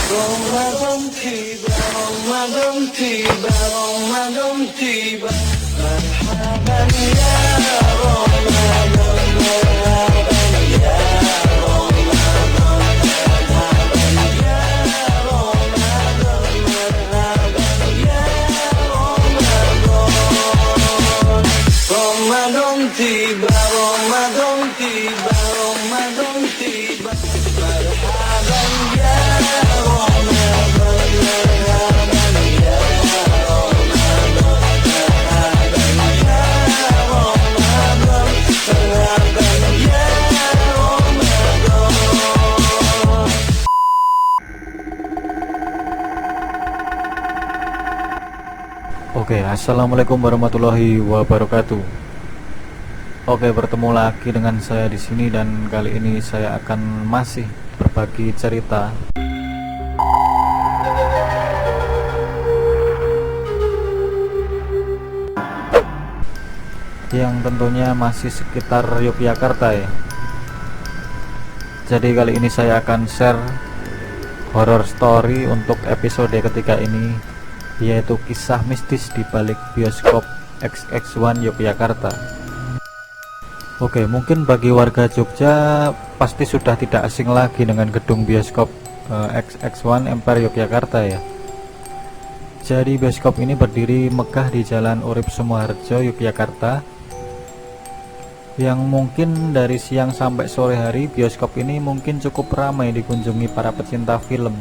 Ramadan tiba, Ramadan tiba, Ramadan tiba. Marhaban ya Ramadan, marhaban ya Ramadan, marhaban ya Ramadan, marhaban ya Ramadan. Ramadan tiba, Ramadan tiba, Ramadan tiba. Marhaban ya Oke, assalamualaikum warahmatullahi wabarakatuh. Oke, bertemu lagi dengan saya di sini dan kali ini saya akan masih berbagi cerita yang tentunya masih sekitar Yogyakarta ya. Jadi kali ini saya akan share horror story untuk episode ketiga ini, yaitu kisah mistis di balik bioskop XX1 Yogyakarta. Oke, mungkin bagi warga Jogja pasti sudah tidak asing lagi dengan gedung bioskop XX1 Empire Yogyakarta ya. Jadi bioskop ini berdiri megah di Jalan Urip Sumoharjo, Yogyakarta. Yang mungkin dari siang sampai sore hari bioskop ini mungkin cukup ramai dikunjungi para pecinta film.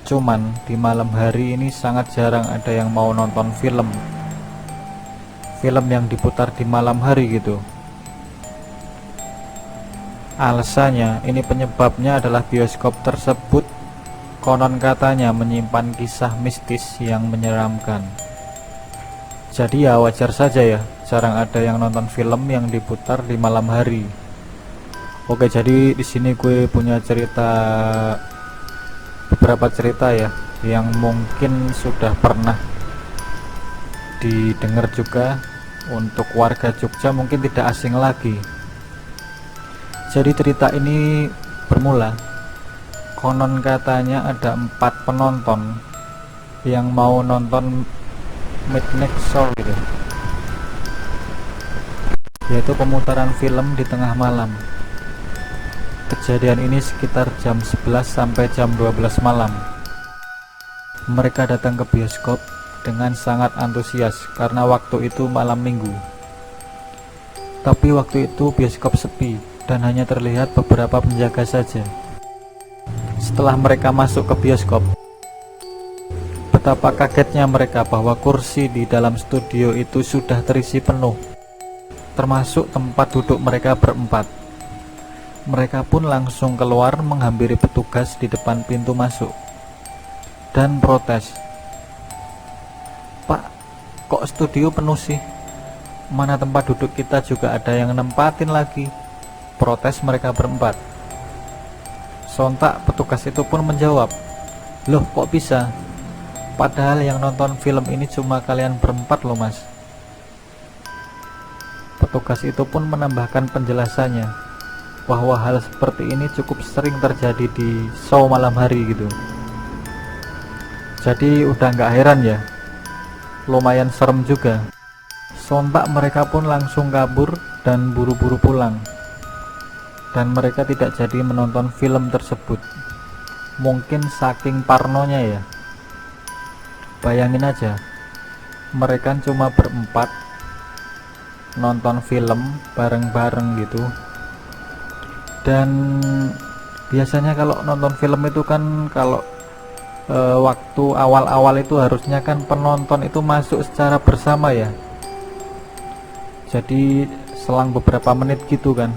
Cuman di malam hari ini sangat jarang ada yang mau nonton film yang diputar di malam hari gitu. Alasannya ini penyebabnya adalah bioskop tersebut konon katanya menyimpan kisah mistis yang menyeramkan. Jadi ya wajar saja ya, jarang ada yang nonton film yang diputar di malam hari. Oke, jadi di sini gue punya beberapa cerita ya yang mungkin sudah pernah didengar juga untuk warga Jogja, mungkin tidak asing lagi. Jadi cerita ini bermula, konon katanya ada 4 penonton yang mau nonton midnight show gitu, yaitu pemutaran film di tengah malam. Kejadian ini sekitar jam 11 sampai jam 12 malam. Mereka datang ke bioskop dengan sangat antusias karena waktu itu malam minggu. Tapi waktu itu bioskop sepi dan hanya terlihat beberapa penjaga saja. Setelah mereka masuk ke bioskop, betapa kagetnya mereka bahwa kursi di dalam studio itu sudah terisi penuh, termasuk tempat duduk mereka berempat. Mereka pun langsung keluar menghampiri petugas di depan pintu masuk dan protes, "Pak, kok studio penuh sih? Mana tempat duduk kita juga ada yang nempatin lagi," protes mereka berempat. Sontak petugas itu pun menjawab, "Loh, kok bisa? Padahal yang nonton film ini cuma kalian berempat loh mas." Petugas itu pun menambahkan penjelasannya bahwa hal seperti ini cukup sering terjadi di show malam hari gitu. Jadi udah nggak heran ya, lumayan serem juga. Sontak mereka pun langsung kabur dan buru-buru pulang, dan mereka tidak jadi menonton film tersebut. Mungkin saking parnonya ya. Bayangin aja, mereka cuma berempat nonton film bareng-bareng gitu. Dan biasanya kalau nonton film itu kan kalau waktu awal-awal itu harusnya kan penonton itu masuk secara bersama ya. Jadi selang beberapa menit gitu kan.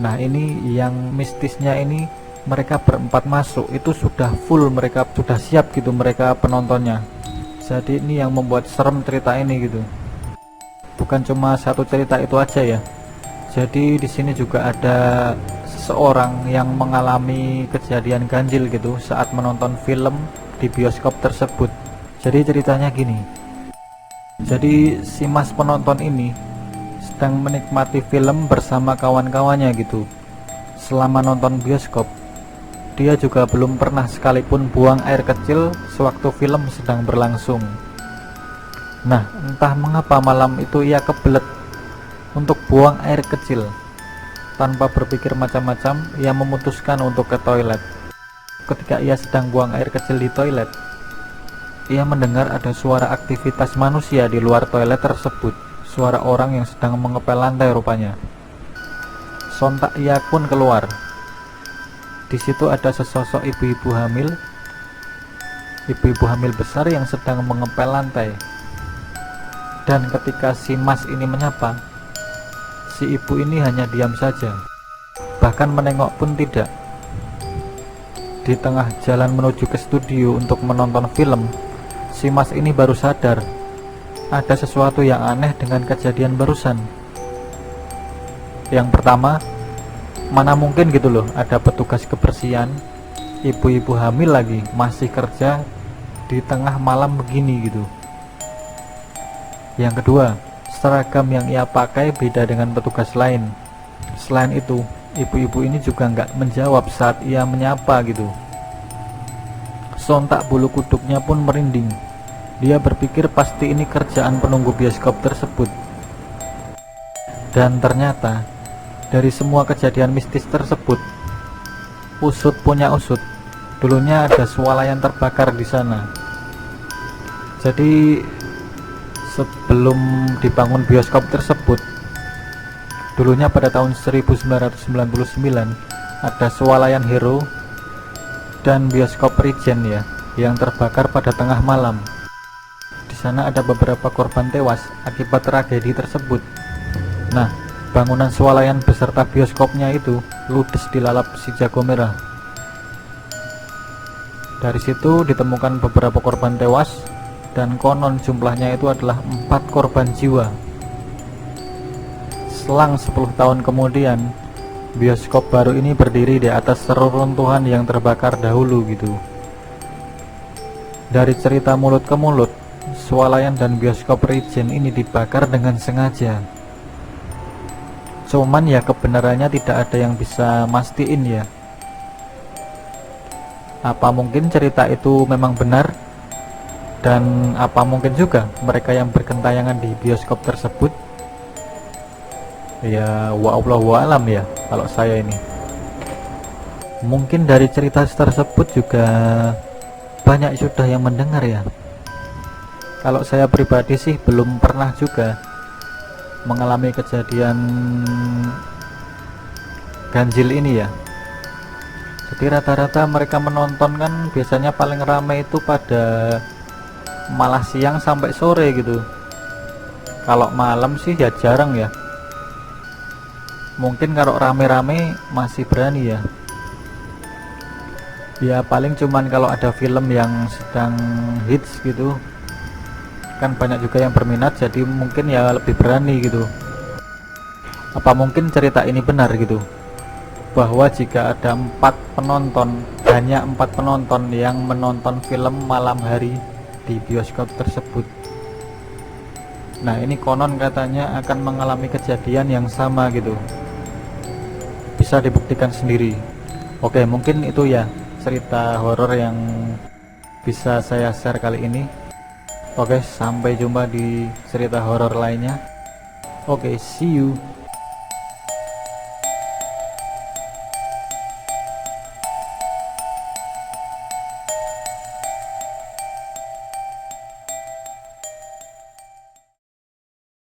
Nah ini yang mistisnya ini, mereka berempat masuk itu sudah full, mereka sudah siap gitu mereka penontonnya. Jadi ini yang membuat serem cerita ini gitu. Bukan cuma satu cerita itu aja ya. Jadi di sini juga ada seseorang yang mengalami kejadian ganjil gitu saat menonton film di bioskop tersebut. Jadi ceritanya gini. Jadi si mas penonton ini sedang menikmati film bersama kawan-kawannya gitu selama nonton bioskop. dia juga belum pernah sekalipun buang air kecil sewaktu film sedang berlangsung. Nah, entah mengapa malam itu ia kebelet untuk buang air kecil. Tanpa berpikir macam-macam, ia memutuskan untuk ke toilet. Ketika ia sedang buang air kecil di toilet, ia mendengar ada suara aktivitas manusia di luar toilet tersebut. Suara orang yang sedang mengepel lantai rupanya. Sontak ia pun keluar. Di situ ada sesosok ibu-ibu hamil besar yang sedang mengepel lantai. Dan ketika si Mas ini menyapa, si ibu ini hanya diam saja, bahkan menengok pun tidak. Di tengah jalan menuju ke studio untuk menonton film, si Mas ini baru sadar ada sesuatu yang aneh dengan kejadian barusan. Yang pertama, mana mungkin gitu loh ada petugas kebersihan, ibu-ibu hamil lagi masih kerja di tengah malam begini gitu. Yang kedua, seragam yang ia pakai beda dengan petugas lain. Selain itu, ibu-ibu ini juga nggak menjawab saat ia menyapa gitu. Sontak bulu kuduknya pun merinding. Dia berpikir pasti ini kerjaan penunggu bioskop tersebut. Dan ternyata dari semua kejadian mistis tersebut, usut punya usut, dulunya ada swalayan terbakar di sana. Jadi sebelum dibangun bioskop tersebut, dulunya pada tahun 1999 ada swalayan Hero dan bioskop Regent ya, yang terbakar pada tengah malam. Di sana ada beberapa korban tewas akibat tragedi tersebut. Nah, bangunan swalayan beserta bioskopnya itu ludes dilalap si jago merah. Dari situ ditemukan beberapa korban tewas dan konon jumlahnya itu adalah 4 korban jiwa. Selang 10 tahun kemudian, bioskop baru ini berdiri di atas reruntuhan yang terbakar dahulu gitu. Dari cerita mulut ke mulut, swalayan dan bioskop Regent ini dibakar dengan sengaja. Cuman ya kebenarannya tidak ada yang bisa mastiin ya. Apa mungkin cerita itu memang benar? Dan apa mungkin juga mereka yang bergentayangan di bioskop tersebut? Ya wallahu alam ya kalau saya ini. Mungkin dari cerita tersebut juga banyak sudah yang mendengar ya. Kalau saya pribadi sih belum pernah juga mengalami kejadian ganjil ini ya. Jadi rata-rata mereka menonton kan biasanya paling ramai itu pada malah siang sampai sore gitu. Kalau malam sih ya jarang ya. Mungkin kalau rame-rame masih berani ya. Ya paling cuman kalau ada film yang sedang hits gitu, kan banyak juga yang berminat, jadi mungkin ya lebih berani gitu. Apa mungkin cerita ini benar gitu, bahwa jika ada 4 penonton, hanya 4 penonton yang menonton film malam hari di bioskop tersebut. Nah ini konon katanya akan mengalami kejadian yang sama gitu. Bisa dibuktikan sendiri. Oke, mungkin itu ya cerita horor yang bisa saya share kali ini. Oke, sampai jumpa di cerita horor lainnya. Oke, see you.